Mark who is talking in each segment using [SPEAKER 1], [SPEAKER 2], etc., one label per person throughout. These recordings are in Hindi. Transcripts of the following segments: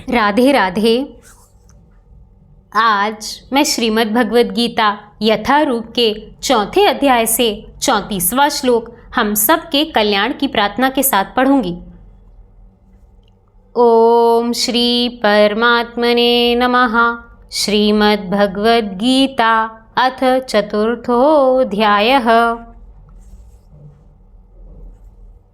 [SPEAKER 1] राधे राधे। आज मैं श्रीमद् भगवद गीता यथारूप के 4 अध्याय से 34वां श्लोक हम सब के कल्याण की प्रार्थना के साथ पढ़ूंगी। ओम श्री परमात्मने नमः। श्रीमद् भगवद गीता अथ चतुर्थोऽध्यायः।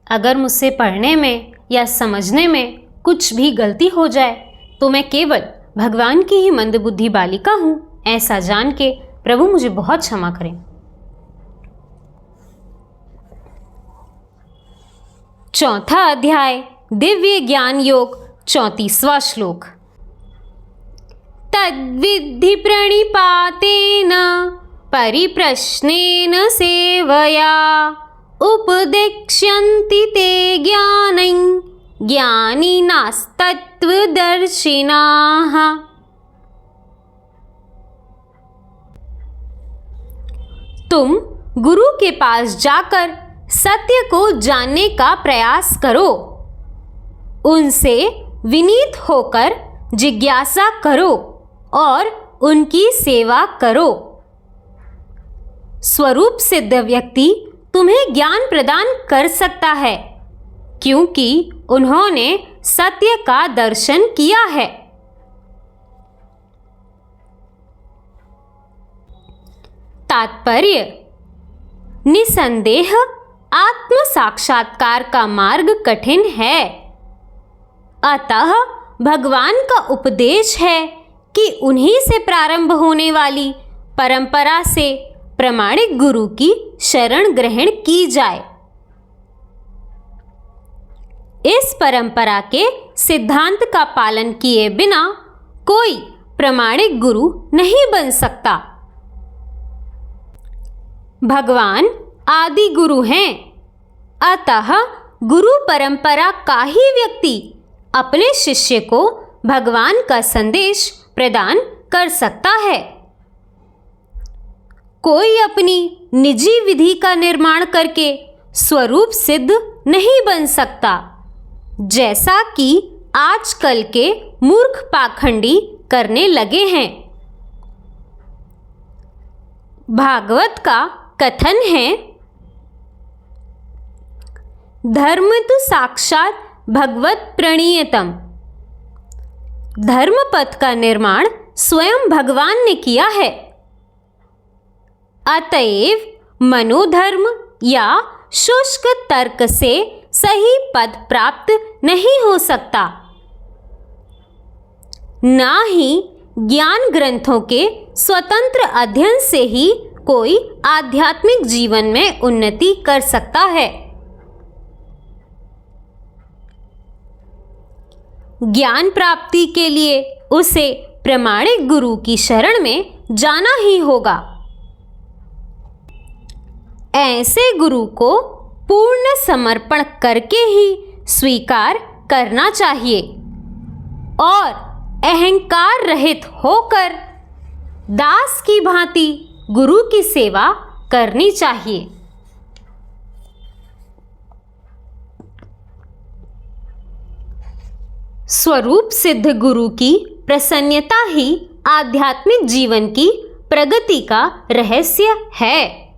[SPEAKER 1] अगर मुझसे पढ़ने में या समझने में कुछ भी गलती हो जाए तो मैं केवल भगवान की ही मंदबुद्धि बालिका हूँ, ऐसा जान के प्रभु मुझे बहुत क्षमा करें। चौथा अध्याय दिव्य ज्ञान योग 34वां श्लोक। तद्विद्धि प्रणिपातेन परिप्रश्नेन सेवया उपदेक्ष्यन्ति ते ज्ञानं ज्ञानिनास्तत्त्वदर्शिनाः। तुम गुरु के पास जाकर सत्य को जानने का प्रयास करो, उनसे विनीत होकर जिज्ञासा करो और उनकी सेवा करो। स्वरूप सिद्ध व्यक्ति तुम्हें ज्ञान प्रदान कर सकता है, क्योंकि उन्होंने सत्य का दर्शन किया है। तात्पर्य: निसंदेह आत्म साक्षात्कार का मार्ग कठिन है, अतः भगवान का उपदेश है कि उन्हीं से प्रारंभ होने वाली परंपरा से प्रामाणिक गुरु की शरण ग्रहण की जाए। इस परंपरा के सिद्धांत का पालन किए बिना कोई प्रामाणिक गुरु नहीं बन सकता। भगवान आदि गुरु हैं, अतः गुरु परंपरा का ही व्यक्ति अपने शिष्य को भगवान का संदेश प्रदान कर सकता है। कोई अपनी निजी विधि का निर्माण करके स्वरूप सिद्ध नहीं बन सकता, जैसा कि आजकल के मूर्ख पाखंडी करने लगे हैं। भागवत का कथन है, धर्म तो साक्षात भगवत प्रणीयतम। धर्म पथ का निर्माण स्वयं भगवान ने किया है, अतएव मनोधर्म या शुष्क तर्क से सही पद प्राप्त नहीं हो सकता, ना ही ज्ञान ग्रंथों के स्वतंत्र अध्ययन से ही कोई आध्यात्मिक जीवन में उन्नति कर सकता है। ज्ञान प्राप्ति के लिए उसे प्रामाणिक गुरु की शरण में जाना ही होगा। ऐसे गुरु को पूर्ण समर्पण करके ही स्वीकार करना चाहिए और अहंकार रहित होकर दास की भांति गुरु की सेवा करनी चाहिए। स्वरूप सिद्ध गुरु की प्रसन्नता ही आध्यात्मिक जीवन की प्रगति का रहस्य है।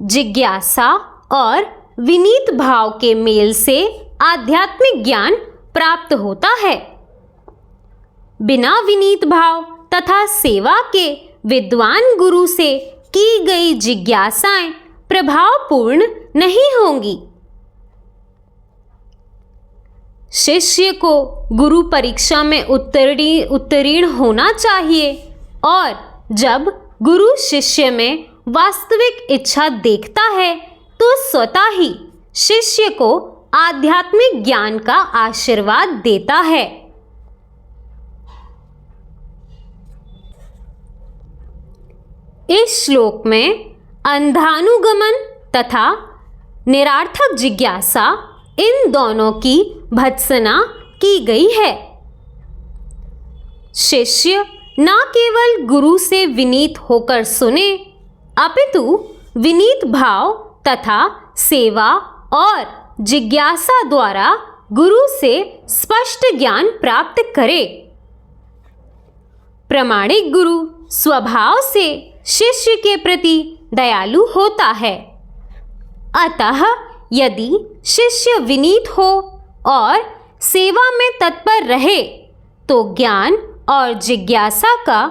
[SPEAKER 1] जिज्ञासा और विनीत भाव के मेल से आध्यात्मिक ज्ञान प्राप्त होता है। बिना विनीत भाव तथा सेवा के विद्वान गुरु से की गई जिज्ञासाएं प्रभावपूर्ण नहीं होंगी। शिष्य को गुरु परीक्षा में उत्तीर्ण होना चाहिए और जब गुरु शिष्य में वास्तविक इच्छा देखता है तो स्वतः ही शिष्य को आध्यात्मिक ज्ञान का आशीर्वाद देता है। इस श्लोक में अंधानुगमन तथा निरार्थक जिज्ञासा, इन दोनों की भत्सना की गई है। शिष्य न केवल गुरु से विनीत होकर सुने, अपितु विनीत भाव तथा सेवा और जिज्ञासा द्वारा गुरु से स्पष्ट ज्ञान प्राप्त करे। प्रामाणिक गुरु स्वभाव से शिष्य के प्रति दयालु होता है। अतः यदि शिष्य विनीत हो और सेवा में तत्पर रहे तो ज्ञान और जिज्ञासा का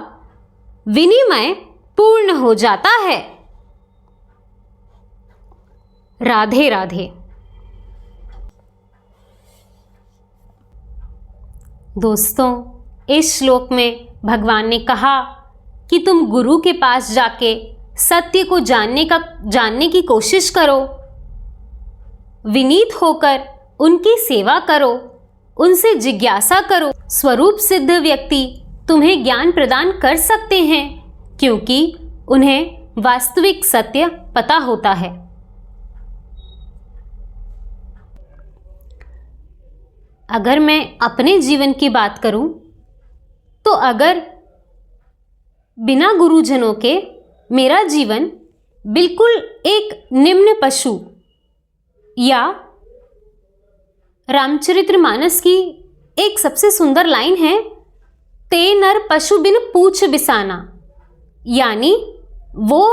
[SPEAKER 1] विनिमय पूर्ण हो जाता है। राधे राधे। दोस्तों, इस श्लोक में भगवान ने कहा कि तुम गुरु के पास जाके सत्य को जानने की कोशिश करो, विनीत होकर उनकी सेवा करो, उनसे जिज्ञासा करो। स्वरूप सिद्ध व्यक्ति तुम्हें ज्ञान प्रदान कर सकते हैं क्योंकि उन्हें वास्तविक सत्य पता होता है। अगर मैं अपने जीवन की बात करूं तो अगर बिना गुरुजनों के मेरा जीवन बिल्कुल एक निम्न पशु, या रामचरितमानस की एक सबसे सुंदर लाइन है, ते नर पशु बिन पूछ बिसाना, यानी वो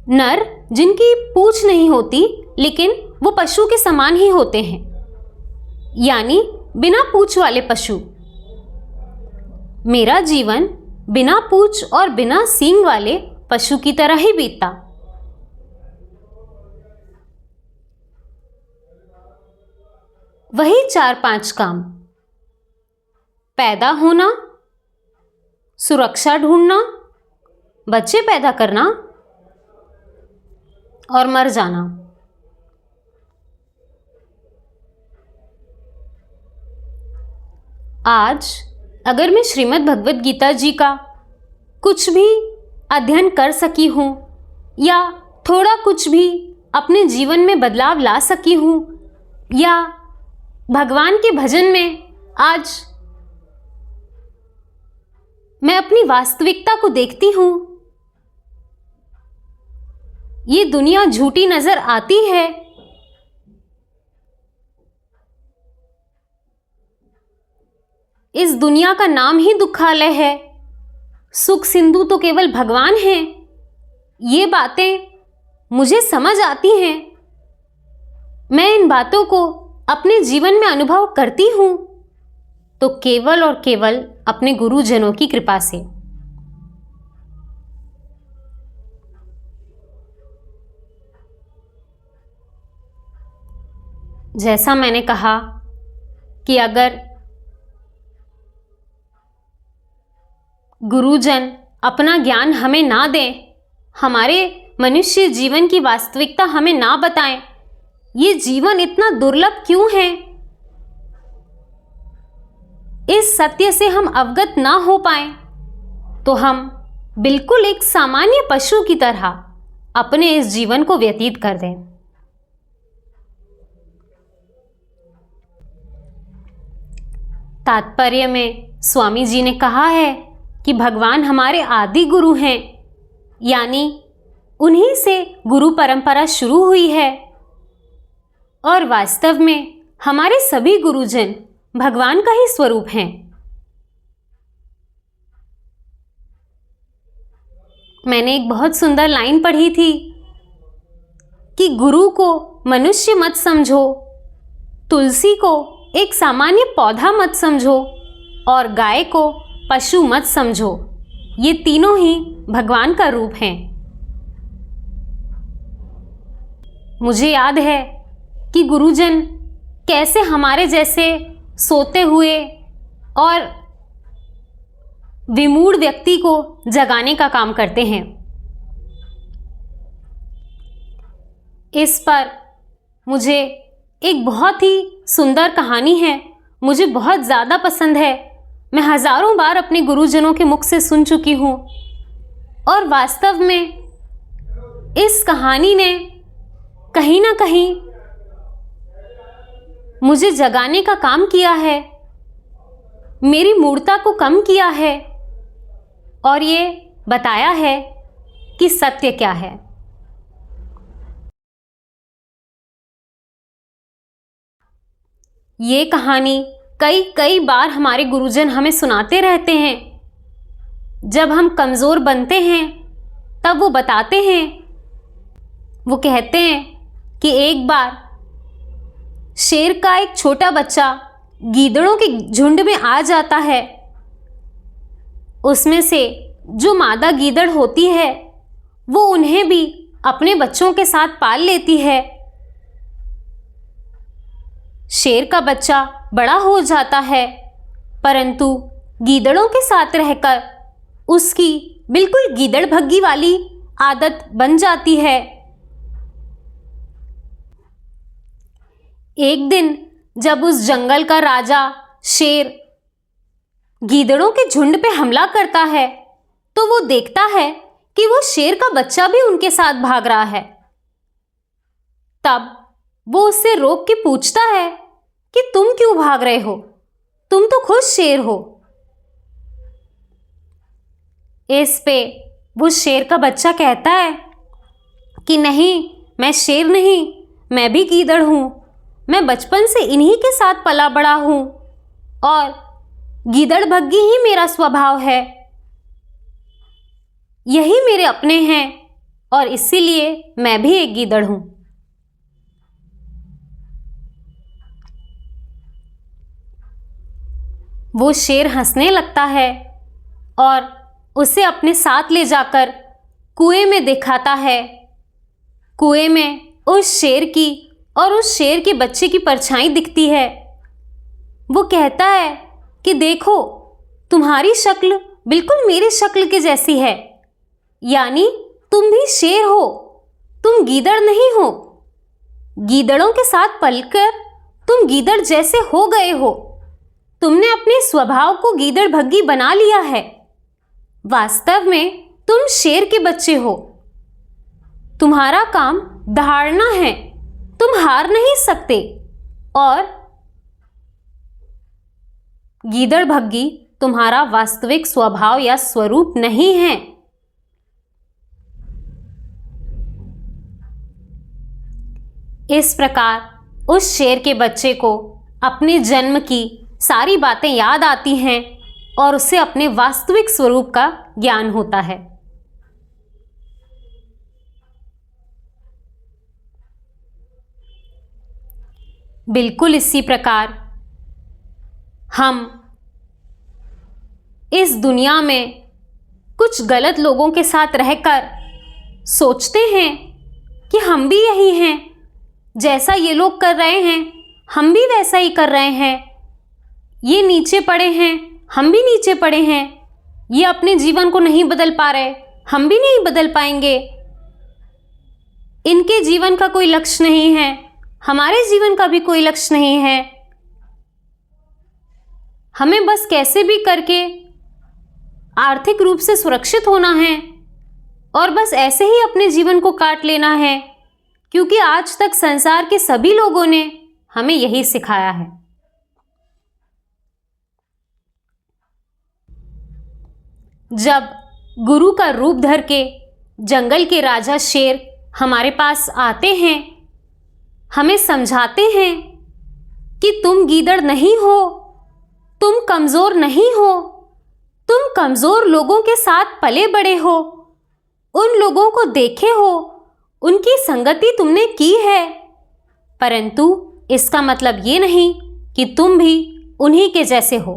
[SPEAKER 1] नर जिनकी पूछ नहीं होती लेकिन वो पशु के समान ही होते हैं, यानी बिना पूछ वाले पशु। मेरा जीवन बिना पूछ और बिना सींग वाले पशु की तरह ही बीता। वही 4-5 काम: पैदा होना, सुरक्षा ढूंढना, बच्चे पैदा करना और मर जाना। आज अगर मैं श्रीमद् भगवद गीता जी का कुछ भी अध्ययन कर सकी हूँ या थोड़ा कुछ भी अपने जीवन में बदलाव ला सकी हूँ, या भगवान के भजन में आज मैं अपनी वास्तविकता को देखती हूँ, ये दुनिया झूठी नजर आती है, इस दुनिया का नाम ही दुखालय है, सुख सिंधु तो केवल भगवान हैं, ये बातें मुझे समझ आती हैं। मैं इन बातों को अपने जीवन में अनुभव करती हूँ तो केवल और केवल अपने गुरुजनों की कृपा से। जैसा मैंने कहा कि अगर गुरुजन अपना ज्ञान हमें ना दें, हमारे मनुष्य जीवन की वास्तविकता हमें ना बताएं, ये जीवन इतना दुर्लभ क्यों है, इस सत्य से हम अवगत ना हो पाए तो हम बिल्कुल एक सामान्य पशु की तरह अपने इस जीवन को व्यतीत कर दें। तात्पर्य में स्वामी जी ने कहा है कि भगवान हमारे आदि गुरु हैं, यानी उन्हीं से गुरु परंपरा शुरू हुई है और वास्तव में हमारे सभी गुरुजन भगवान का ही स्वरूप हैं। मैंने एक बहुत सुंदर लाइन पढ़ी थी कि गुरु को मनुष्य मत समझो, तुलसी को एक सामान्य पौधा मत समझो और गाय को पशु मत समझो, ये तीनों ही भगवान का रूप हैं। मुझे याद है कि गुरुजन कैसे हमारे जैसे सोते हुए और विमूढ़ व्यक्ति को जगाने का काम करते हैं। इस पर मुझे एक बहुत ही सुंदर कहानी है, मुझे बहुत ज़्यादा पसंद है। मैं हज़ारों बार अपने गुरुजनों के मुख से सुन चुकी हूँ और वास्तव में इस कहानी ने कहीं ना कहीं मुझे जगाने का काम किया है, मेरी मूर्खता को कम किया है और ये बताया है कि सत्य क्या है। ये कहानी कई कई बार हमारे गुरुजन हमें सुनाते रहते हैं। जब हम कमज़ोर बनते हैं तब वो बताते हैं, वो कहते हैं कि एक बार शेर का एक छोटा बच्चा गीदड़ों के झुंड में आ जाता है। उसमें से जो मादा गीदड़ होती है वो उन्हें भी अपने बच्चों के साथ पाल लेती है। शेर का बच्चा बड़ा हो जाता है, परंतु गीदड़ों के साथ रहकर उसकी बिल्कुल गीदड़ भग्गी वाली आदत बन जाती है। एक दिन जब उस जंगल का राजा शेर गीदड़ों के झुंड पे हमला करता है तो वो देखता है कि वो शेर का बच्चा भी उनके साथ भाग रहा है। तब वो उससे रोक के पूछता है कि तुम क्यों भाग रहे हो, तुम तो खुद शेर हो। इस पे वो शेर का बच्चा कहता है कि नहीं, मैं शेर नहीं, मैं भी गीदड़ हूं। मैं बचपन से इन्हीं के साथ पला बड़ा हूं और गीदड़ भग्गी ही मेरा स्वभाव है। यही मेरे अपने हैं और इसीलिए मैं भी एक गीदड़ हूं। वो शेर हंसने लगता है और उसे अपने साथ ले जाकर कुएं में दिखाता है। कुएं में उस शेर की और उस शेर के बच्चे की परछाई दिखती है। वो कहता है कि देखो, तुम्हारी शक्ल बिल्कुल मेरी शक्ल के जैसी है, यानी तुम भी शेर हो, तुम गीदड़ नहीं हो। गीदड़ों के साथ पलकर तुम गीदड़ जैसे हो गए हो। तुमने अपने स्वभाव को गीदड़ भग्गी बना लिया है। वास्तव में तुम शेर के बच्चे हो। तुम्हारा काम दहाड़ना है, तुम हार नहीं सकते। और गीदड़ भग्गी तुम्हारा वास्तविक स्वभाव या स्वरूप नहीं है। इस प्रकार उस शेर के बच्चे को अपने जन्म की सारी बातें याद आती हैं और उसे अपने वास्तविक स्वरूप का ज्ञान होता है। बिल्कुल इसी प्रकार हम इस दुनिया में कुछ गलत लोगों के साथ रहकर सोचते हैं कि हम भी यही हैं, जैसा ये लोग कर रहे हैं हम भी वैसा ही कर रहे हैं। ये नीचे पड़े हैं, हम भी नीचे पड़े हैं। ये अपने जीवन को नहीं बदल पा रहे, हम भी नहीं बदल पाएंगे। इनके जीवन का कोई लक्ष्य नहीं है, हमारे जीवन का भी कोई लक्ष्य नहीं है। हमें बस कैसे भी करके आर्थिक रूप से सुरक्षित होना है और बस ऐसे ही अपने जीवन को काट लेना है, क्योंकि आज तक संसार के सभी लोगों ने हमें यही सिखाया है। जब गुरु का रूप धर के जंगल के राजा शेर हमारे पास आते हैं, हमें समझाते हैं कि तुम गीदड़ नहीं हो, तुम कमजोर नहीं हो, तुम कमजोर लोगों के साथ पले बड़े हो, उन लोगों को देखे हो, उनकी संगति तुमने की है, परंतु इसका मतलब ये नहीं कि तुम भी उन्हीं के जैसे हो।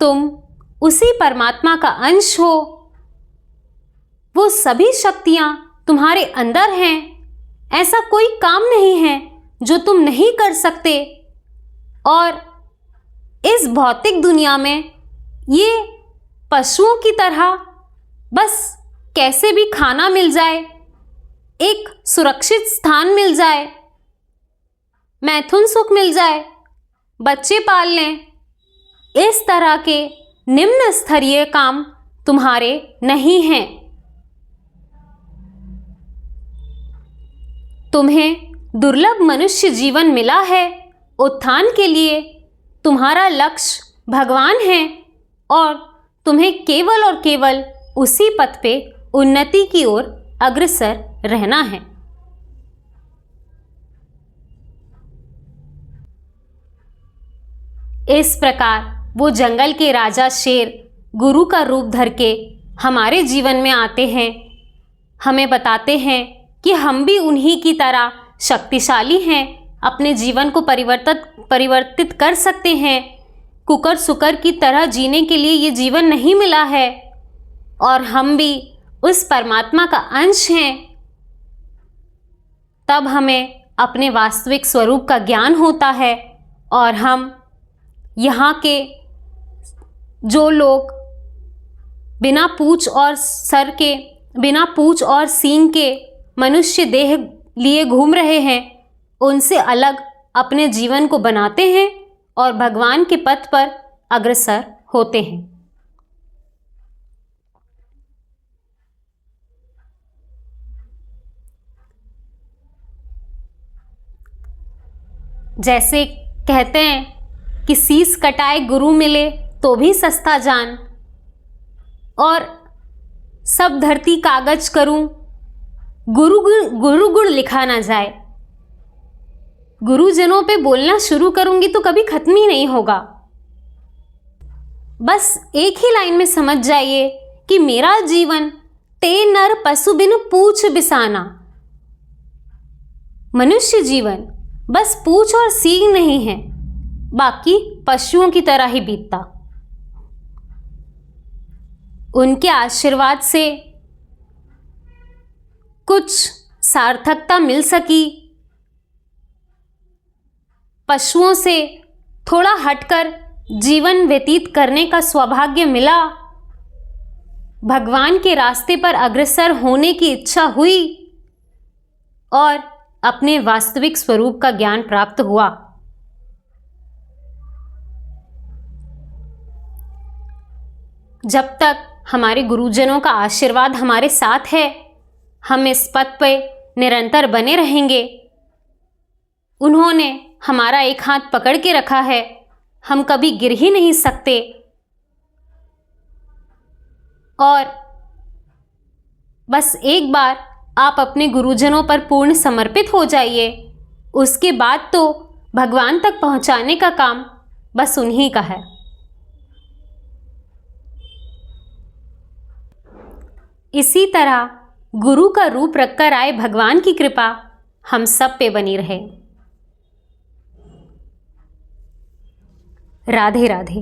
[SPEAKER 1] तुम उसी परमात्मा का अंश हो। वो सभी शक्तियां तुम्हारे अंदर हैं। ऐसा कोई काम नहीं है जो तुम नहीं कर सकते। और इस भौतिक दुनिया में ये पशुओं की तरह बस कैसे भी खाना मिल जाए, एक सुरक्षित स्थान मिल जाए, मैथुन सुख मिल जाए, बच्चे पाल लें, इस तरह के निम्न स्तरीय काम तुम्हारे नहीं हैं। तुम्हें दुर्लभ मनुष्य जीवन मिला है। उत्थान के लिए तुम्हारा लक्ष्य भगवान है और तुम्हें केवल और केवल उसी पथ पे उन्नति की ओर अग्रसर रहना है। इस प्रकार वो जंगल के राजा शेर गुरु का रूप धर के हमारे जीवन में आते हैं, हमें बताते हैं कि हम भी उन्हीं की तरह शक्तिशाली हैं, अपने जीवन को परिवर्तित कर सकते हैं। कुकर सुकर की तरह जीने के लिए ये जीवन नहीं मिला है और हम भी उस परमात्मा का अंश हैं। तब हमें अपने वास्तविक स्वरूप का ज्ञान होता है और हम यहाँ के जो लोग बिना पूँछ और सींग के मनुष्य देह लिए घूम रहे हैं, उनसे अलग अपने जीवन को बनाते हैं और भगवान के पथ पर अग्रसर होते हैं। जैसे कहते हैं कि शीश कटाए गुरु मिले तो भी सस्ता जान, और सब धरती कागज करूं गुरु गुण लिखा ना जाए। गुरुजनों पे बोलना शुरू करूंगी तो कभी खत्म ही नहीं होगा। बस एक ही लाइन में समझ जाइए कि मेरा जीवन ते नर पशु बिनु पूछ बिसाना। मनुष्य जीवन बस पूछ और सींग नहीं है, बाकी पशुओं की तरह ही बीतता। उनके आशीर्वाद से कुछ सार्थकता मिल सकी, पशुओं से थोड़ा हटकर जीवन व्यतीत करने का सौभाग्य मिला, भगवान के रास्ते पर अग्रसर होने की इच्छा हुई और अपने वास्तविक स्वरूप का ज्ञान प्राप्त हुआ। जब तक हमारे गुरुजनों का आशीर्वाद हमारे साथ है, हम इस पथ पे निरंतर बने रहेंगे। उन्होंने हमारा एक हाथ पकड़ के रखा है, हम कभी गिर ही नहीं सकते। और बस एक बार आप अपने गुरुजनों पर पूर्ण समर्पित हो जाइए, उसके बाद तो भगवान तक पहुंचाने का काम बस उन्हीं का है। इसी तरह गुरु का रूप रखकर आए भगवान की कृपा हम सब पे बनी रहे। राधे राधे।